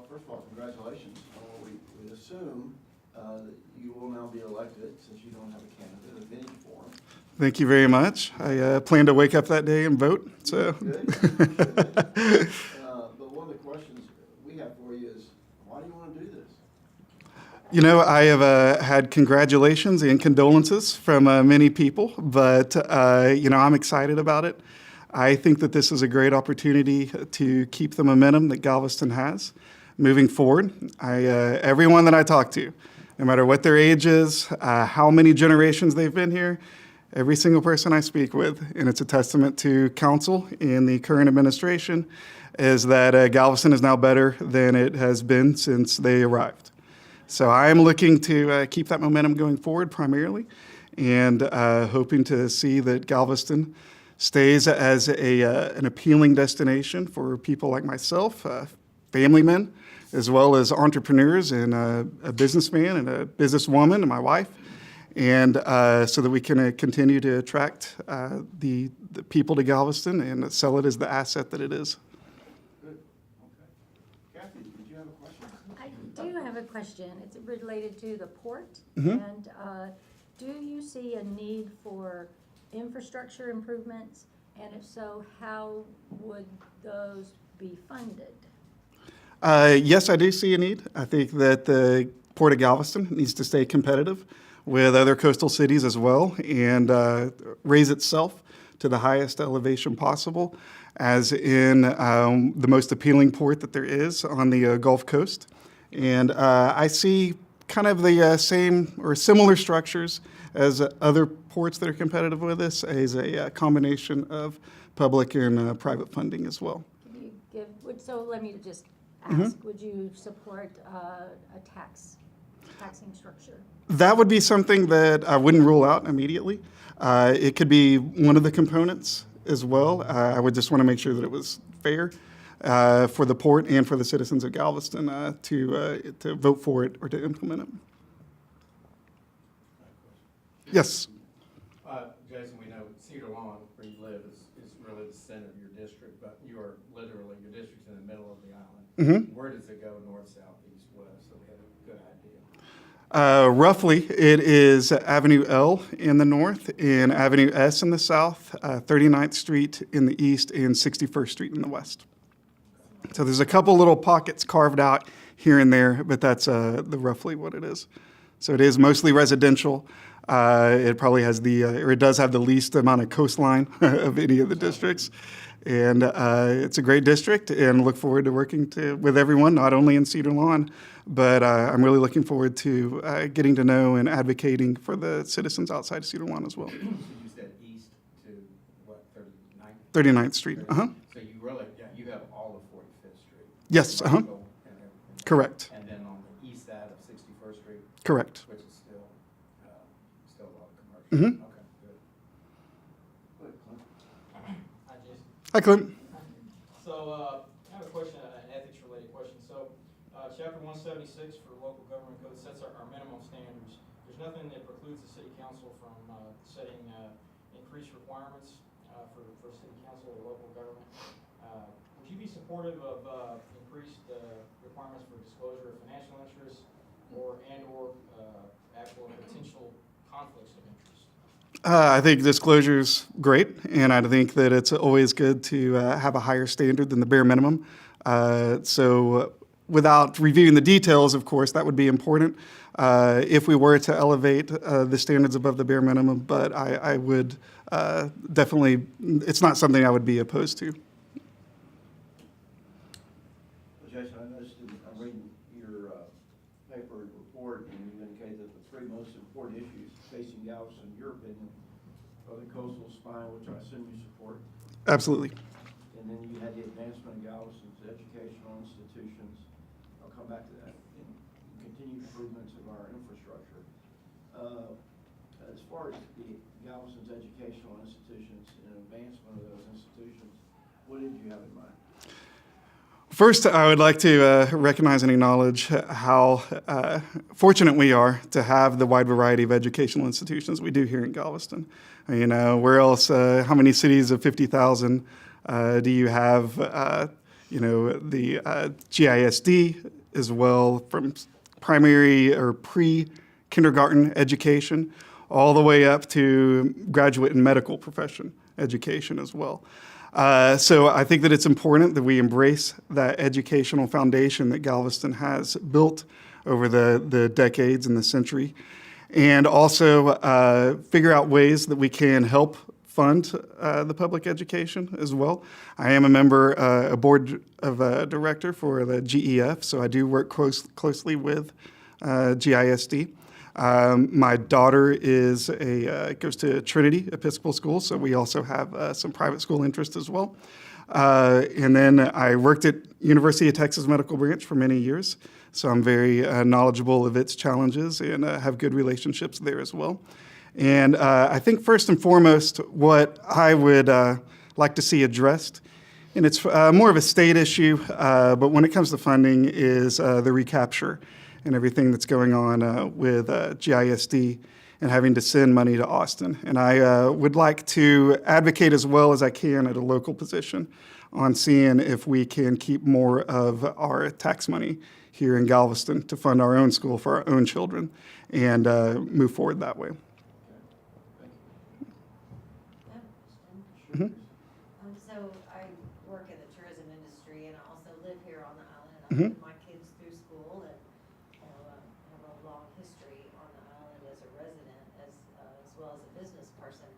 first of all, congratulations. We assume that you will now be elected since you don't have a candidate of any form. Thank you very much. I plan to wake up that day and vote. So. Good. But one of the questions we have for you is, why do you want to do this? You know, I have had congratulations and condolences from many people, but, you know, I'm excited about it. I think that this is a great opportunity to keep the momentum that Galveston has moving forward. Everyone that I talk to, no matter what their age is, how many generations they've been here, every single person I speak with, and it's a testament to council and the current administration, is that Galveston is now better than it has been since they arrived. So I am looking to keep that momentum going forward primarily, and hoping to see that Galveston stays as an appealing destination for people like myself, family men, as well as entrepreneurs and a businessman and a businesswoman and my wife, and so that we can continue to attract the people to Galveston and sell it as the asset that it is. Good. Okay. Kathy, did you have a question? I do have a question. It's related to the port. Mhm. And do you see a need for infrastructure improvements? And if so, how would those be funded? Yes, I do see a need. I think that the Port of Galveston needs to stay competitive with other coastal cities as well, and raise itself to the highest elevation possible, as in the most appealing port that there is on the Gulf Coast. And I see kind of the same or similar structures as other ports that are competitive with us, as a combination of public and private funding as well. Could you so let me just ask, would you support a taxing structure? That would be something that I wouldn't rule out immediately. It could be one of the components as well. I would just want to make sure that it was fair for the port and for the citizens of Galveston to vote for it or to implement it. Yes. Jason, we know Cedar Lawn, where you live, is really the center of your district, but you are literally, your district's in the middle of the island. Where does it go, north, south, east, west, so we have a good idea? Roughly, it is Avenue L in the north and Avenue S in the south, 39th Street in the east, and 61st Street in the west. So there's a couple little pockets carved out here and there, but that's roughly what it is. So it is mostly residential. It probably has or it does have the least amount of coastline of any of the districts. And it's a great district, and look forward to working with everyone, not only in Cedar Lawn, but I'm really looking forward to getting to know and advocating for the citizens outside of Cedar Lawn as well. So you said east to what, 39th? 39th Street, So you really, you have all of 45th Street. Yes, and everything. correct, And then on the east side of 61st Street, correct. which is still a lot of commercial. Okay, good. Good, Clint. Hi, Jason. Hi, Clint. So, I have a question, an ethics-related question. So, Chapter 176 for local government code sets our minimum standards. There's nothing that precludes the city council from setting increased requirements for city council or local government. Would you be supportive of increased requirements for disclosure of financial interests or actual potential conflicts of interest? I think disclosure is great, and I think that it's always good to have a higher standard than the bare minimum. So without reviewing the details, of course, that would be important if we were to elevate the standards above the bare minimum, but I would definitely, it's not something I would be opposed to. Well, Jason, I noticed I'm reading your paper report, and you indicate that the three most important issues facing Galveston, in your opinion, are the coastal spine, which I assume you support, Absolutely. and then you had the advancement of Galveston's educational institutions. I'll come back to that, and continued improvements of our infrastructure. As far as the Galveston's educational institutions and advancement of those institutions, what did you have in mind? First, I would like to recognize and acknowledge how fortunate we are to have the wide variety of educational institutions we do here in Galveston. You know, where else, how many cities of 50,000 do you have, you know, the GISD as well, from primary or pre-kindergarten education all the way up to graduate and medical profession education as well. So I think that it's important that we embrace that educational foundation that Galveston has built over the decades and the century, and also figure out ways that we can help fund the public education as well. I am a member, a board of director for the GEF, so I do work closely with GISD. My daughter goes to Trinity Episcopal School, so we also have some private school interest as well. And then I worked at University of Texas Medical Branch for many years, so I'm very knowledgeable of its challenges and have good relationships there as well. And I think first and foremost, what I would like to see addressed, and it's more of a state issue, but when it comes to funding, is the recapture and everything that's going on with GISD and having to send money to Austin. And I would like to advocate as well as I can at a local position on seeing if we can keep more of our tax money here in Galveston to fund our own school for our own children and move forward that way. So I work in the tourism industry and I also live here on the island. I Mhm. put my kids through school and have a long history on the island as a resident as well as a business person.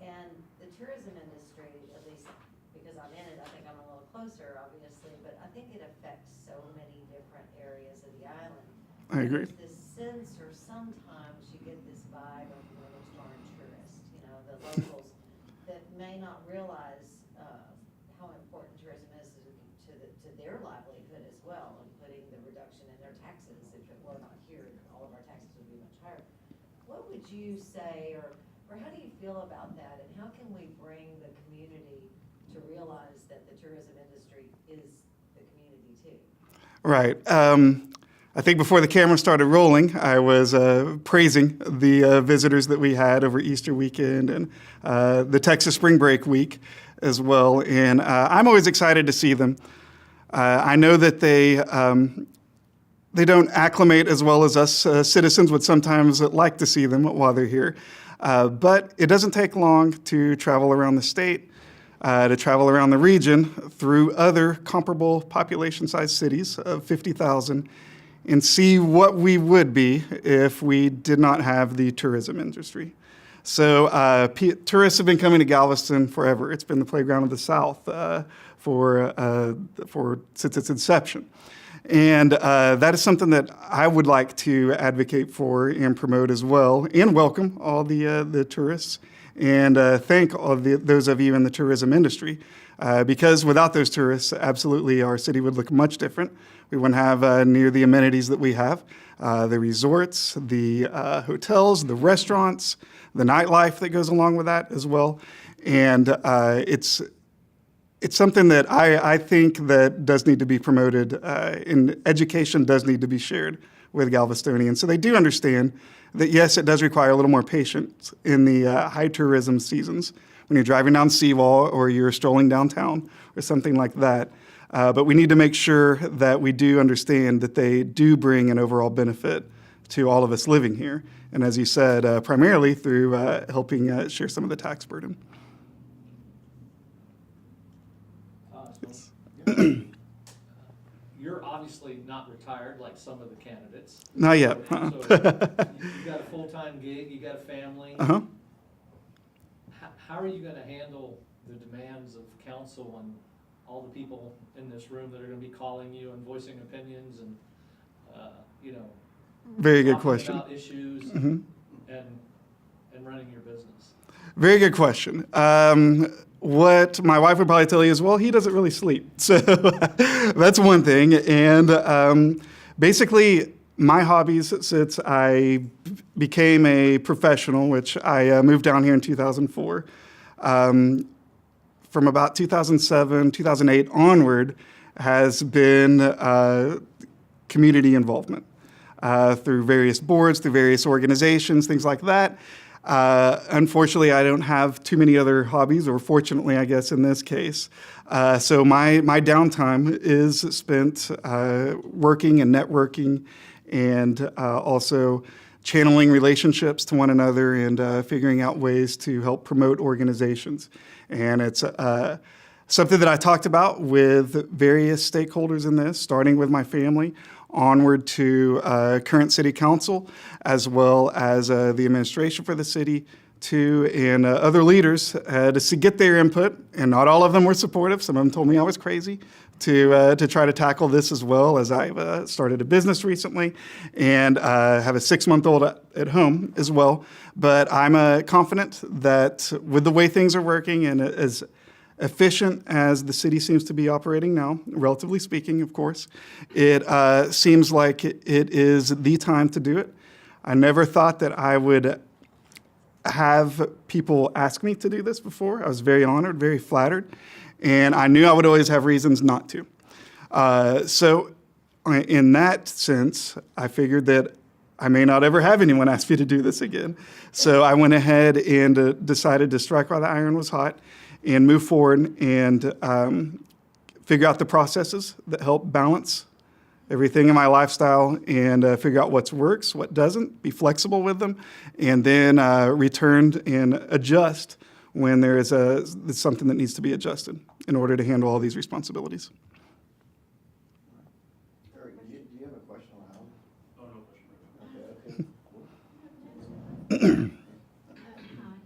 And the tourism industry, at least because I'm in it, I think I'm a little closer, obviously, but I think it affects so many different areas of the island. I agree. There's this sense, or sometimes you get this vibe of those darn tourists, the locals that may not realize how important tourism is to their livelihood as well, including the reduction in their taxes. If it were not here, all of our taxes would be much higher. What would you say, or how do you feel about that, and how can we bring the community to realize that the tourism industry is the community too? Right. I think before the camera started rolling, I was praising the visitors that we had over Easter weekend and the Texas Spring Break week as well. And I'm always excited to see them. I know that they don't acclimate as well as us citizens would sometimes like to see them while they're here. But it doesn't take long to travel around the state, to travel around the region through other comparable population-sized cities of 50,000 and see what we would be if we did not have the tourism industry. So tourists have been coming to Galveston forever. It's been the playground of the South since its inception. And that is something that I would like to advocate for and promote as well, and welcome all the tourists, and thank all those of you in the tourism industry. Because without those tourists, absolutely our city would look much different. We wouldn't have near the amenities that we have, the resorts, the hotels, the restaurants, the nightlife that goes along with that as well. And it's something that I think that does need to be promoted, and education does need to be shared with Galvestonians. So they do understand that, yes, it does require a little more patience in the high tourism seasons when you're driving down Seawall or you're strolling downtown or something like that. But we need to make sure that we do understand that they do bring an overall benefit to all of us living here. And as you said, primarily through helping share some of the tax burden. You're obviously not retired like some of the candidates. Not yet. So you got a full-time gig, you got a family. Uh-huh. How are you going to handle the demands of council and all the people in this room that are going to be calling you and voicing opinions and, Very good talking question. about issues Mm-hmm. and running your business? Very good question. What my wife would probably tell you is, well, he doesn't really sleep. So that's one thing. And basically, my hobbies since I became a professional, which I moved down here in 2004, from about 2007, 2008 onward, has been community involvement through various boards, through various organizations, things like that. Unfortunately, I don't have too many other hobbies, or fortunately, I guess, in this case. So my downtime is spent working and networking and also channeling relationships to one another and figuring out ways to help promote organizations. And it's something that I talked about with various stakeholders in this, starting with my family, onward to current city council, as well as the administration for the city, too, and other leaders to get their input. And not all of them were supportive. Some of them told me I was crazy to try to tackle this, as well as I've started a business recently and have a 6-month-old at home as well. But I'm confident that with the way things are working and as efficient as the city seems to be operating now, relatively speaking, of course, it seems like it is the time to do it. I never thought that I would have people ask me to do this before. I was very honored, very flattered, and I knew I would always have reasons not to. So in that sense, I figured that I may not ever have anyone ask me to do this again. So I went ahead and decided to strike while the iron was hot and move forward and figure out the processes that help balance everything in my lifestyle and figure out what works, what doesn't, be flexible with them, and then return and adjust when there is something that needs to be adjusted in order to handle all these responsibilities. Eric, do you have a question on Alan? Oh, no question. Okay.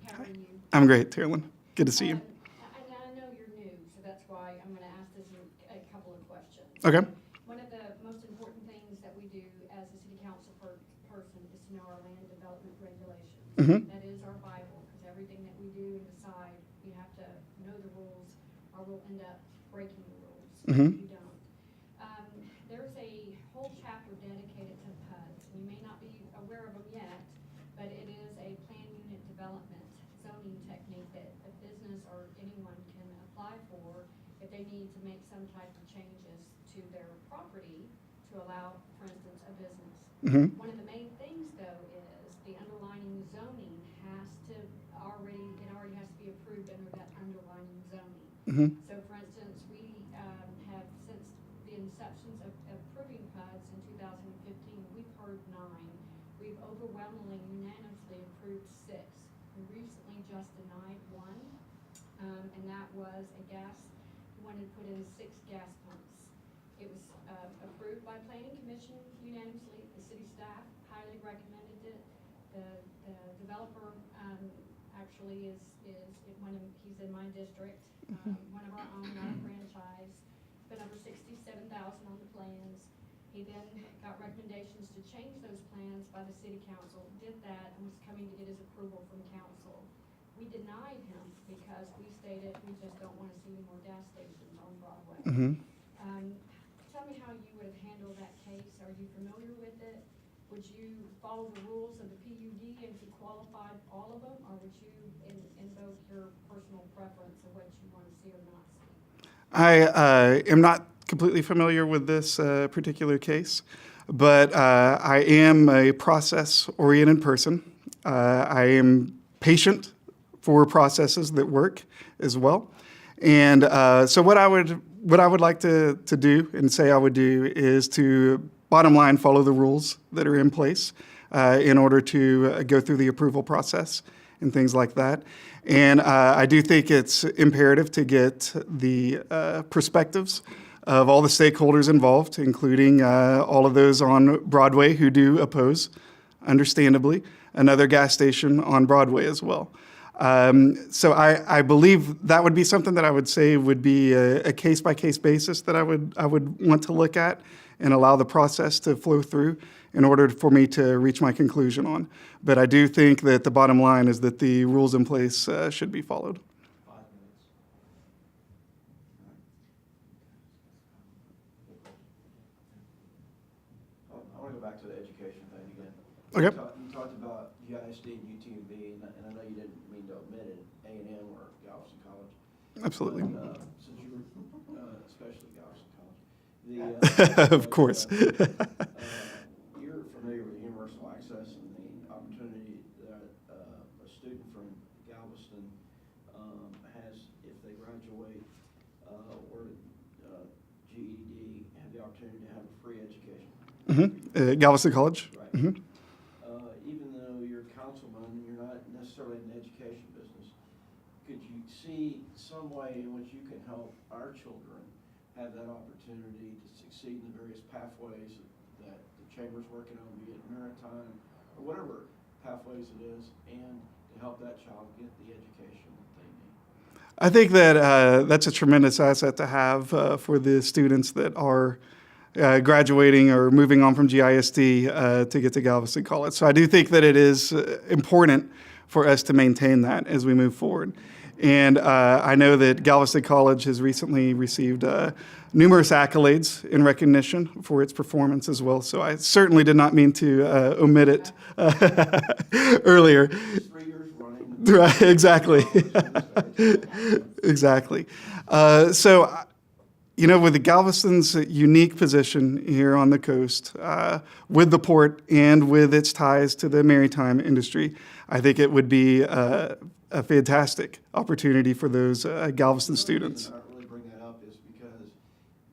How are you? I'm great, Terrelyn. Good to see you. I know you're new, so that's why I'm gonna ask this in a couple of questions. Okay. One of the most important things that we do as a city council person is to know our land development regulations. Mhm. That is our Bible, because everything that we do and decide, you have to know the rules, or we'll end up breaking the rules Mhm. if you don't. There's a whole chapter dedicated to PUDs, and you may not be aware of them yet, but it is a plan unit development zoning technique that a business or anyone can apply for if they need to make some type of changes to their property to allow, for instance, a business. Mhm. One of the main things, though, is the underlying zoning has to already has to be approved under that underlying zoning. Mhm. So, for instance, we have, since the inceptions of approving PUDs in 2015, we've heard 9. We've overwhelmingly unanimously approved 6. We recently just denied 1, and that was a gas, we wanted to put in 6 gas pumps. It was approved by Planning Commission unanimously. The city staff highly recommended it. The developer actually is he's in my district, one of our own, not a franchise. Spent over $67,000 on the plans. He then got recommendations to change those plans by the city council, did that, and was coming to get his approval from council. We denied him because we stated we just don't want to see any more gas stations on Broadway. Mhm. Tell me how you would have handled that case. Are you familiar with it? Would you follow the rules of the PUD and if you qualified all of them, or would you invoke your personal preference of what you want to see or not see? I am not completely familiar with this particular case, but I am a process-oriented person. I am patient for processes that work as well. And so what I would like to do and say I would do is to, bottom line, follow the rules that are in place in order to go through the approval process and things like that. And I do think it's imperative to get the perspectives of all the stakeholders involved, including all of those on Broadway who do oppose, understandably, another gas station on Broadway as well. So I believe that would be something that I would say would be a case-by-case basis that I would want to look at and allow the process to flow through in order for me to reach my conclusion on. But I do think that the bottom line is that the rules in place should be followed. 5 minutes. I want to go back to the education thing again. Okay. You talked about UISD and UTMB, and I know you didn't mean to omit it, A&M or Galveston College. Absolutely. But, since you were, especially Galveston College. Of course. You're familiar with universal access and the opportunity that a opportunity to have a free education. Galveston College. Right. Mhm. Even though you're a councilman, and you're not necessarily in the education business, could you see some way in which you can help our children have that opportunity to succeed in the various pathways that the chamber's working on, be it maritime or whatever pathways it is, and to help that child get the education that they need? I think that that's a tremendous asset to have for the students that are graduating or moving on from GISD to get to Galveston College. So I do think that it is important for us to maintain that as we move forward. And I know that Galveston College has recently received numerous accolades in recognition for its performance as well. So I certainly did not mean to omit it earlier. It's 3 years running. Right, exactly. Exactly. So, you know, with the Galveston's unique position here on the coast, with the port and with its ties to the maritime industry, I think it would be a fantastic opportunity for those Galveston students. The reason I really bring that up is because,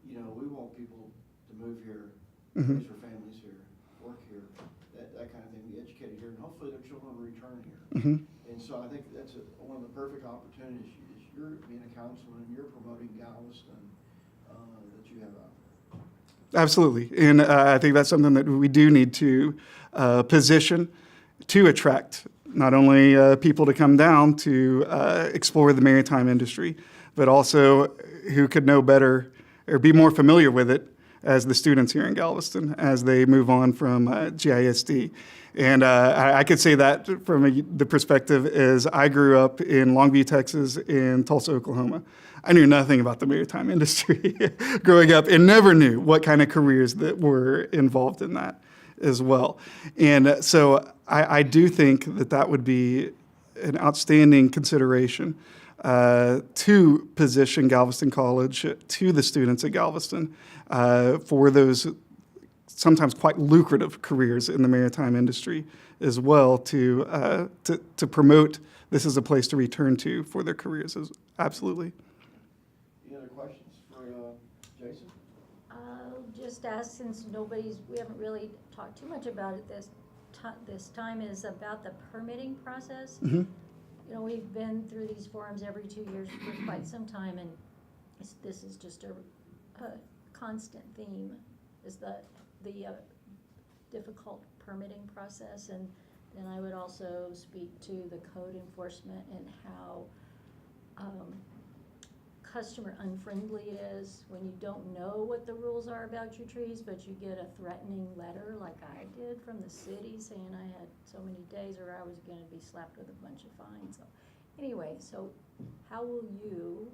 you know, we want people to move here, Mhm. raise their families here, work here, that kind of thing, be educated here, and hopefully their children will return here. Mhm. And so I think that's one of the perfect opportunities. You're being a councilman, you're promoting Galveston, that you have out there. Absolutely. And I think that's something that we do need to position to attract not only people to come down to explore the maritime industry, but also who could know better or be more familiar with it as the students here in Galveston as they move on from GISD. And I could say that from the perspective as I grew up in Longview, Texas, and Tulsa, Oklahoma. I knew nothing about the maritime industry growing up and never knew what kind of careers that were involved in that as well. And so I do think that that would be an outstanding consideration to position Galveston College to the students at Galveston for those sometimes quite lucrative careers in the maritime industry as well to promote this as a place to return to for their careers. Absolutely. Any other questions for Jason? I'll just ask, since we haven't really talked too much about it this time, is about the permitting process. Mm-hmm. You know, we've been through these forums every 2 years for quite some time, and this is just a constant theme, is the difficult permitting process. And then I would also speak to the code enforcement and how customer unfriendly it is when you don't know what the rules are about your trees, but you get a threatening letter like I did from the city saying I had so many days or I was gonna be slapped with a bunch of fines. So anyway, so how will you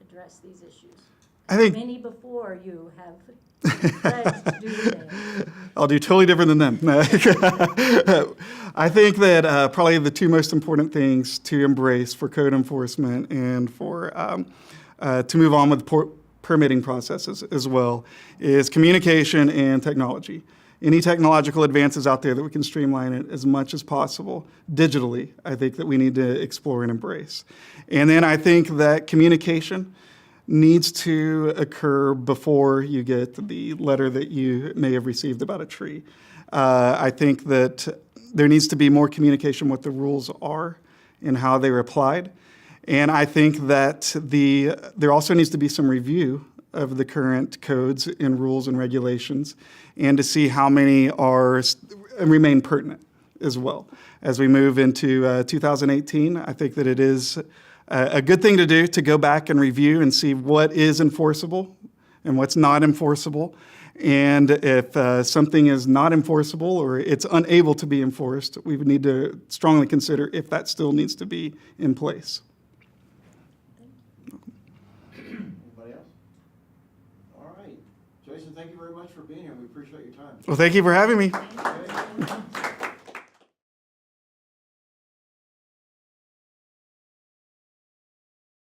address these issues? I think Many before you have pledged to do things. I'll do totally different than them. I think that probably the two most important things to embrace for code enforcement and for to move on with permitting processes as well is communication and technology. Any technological advances out there that we can streamline it as much as possible digitally, I think that we need to explore and embrace. And then I think that communication needs to occur before you get the letter that you may have received about a tree. I think that there needs to be more communication what the rules are and how they are applied. And I think that there also needs to be some review of the current codes and rules and regulations and to see how many remain pertinent as well. As we move into 2018, I think that it is a good thing to do to go back and review and see what is enforceable and what's not enforceable. And if something is not enforceable or it's unable to be enforced, we would need to strongly consider if that still needs to be in place. Anybody else? All right. Jason, thank you very much for being here. We appreciate your time. Well, thank you for having me. Okay.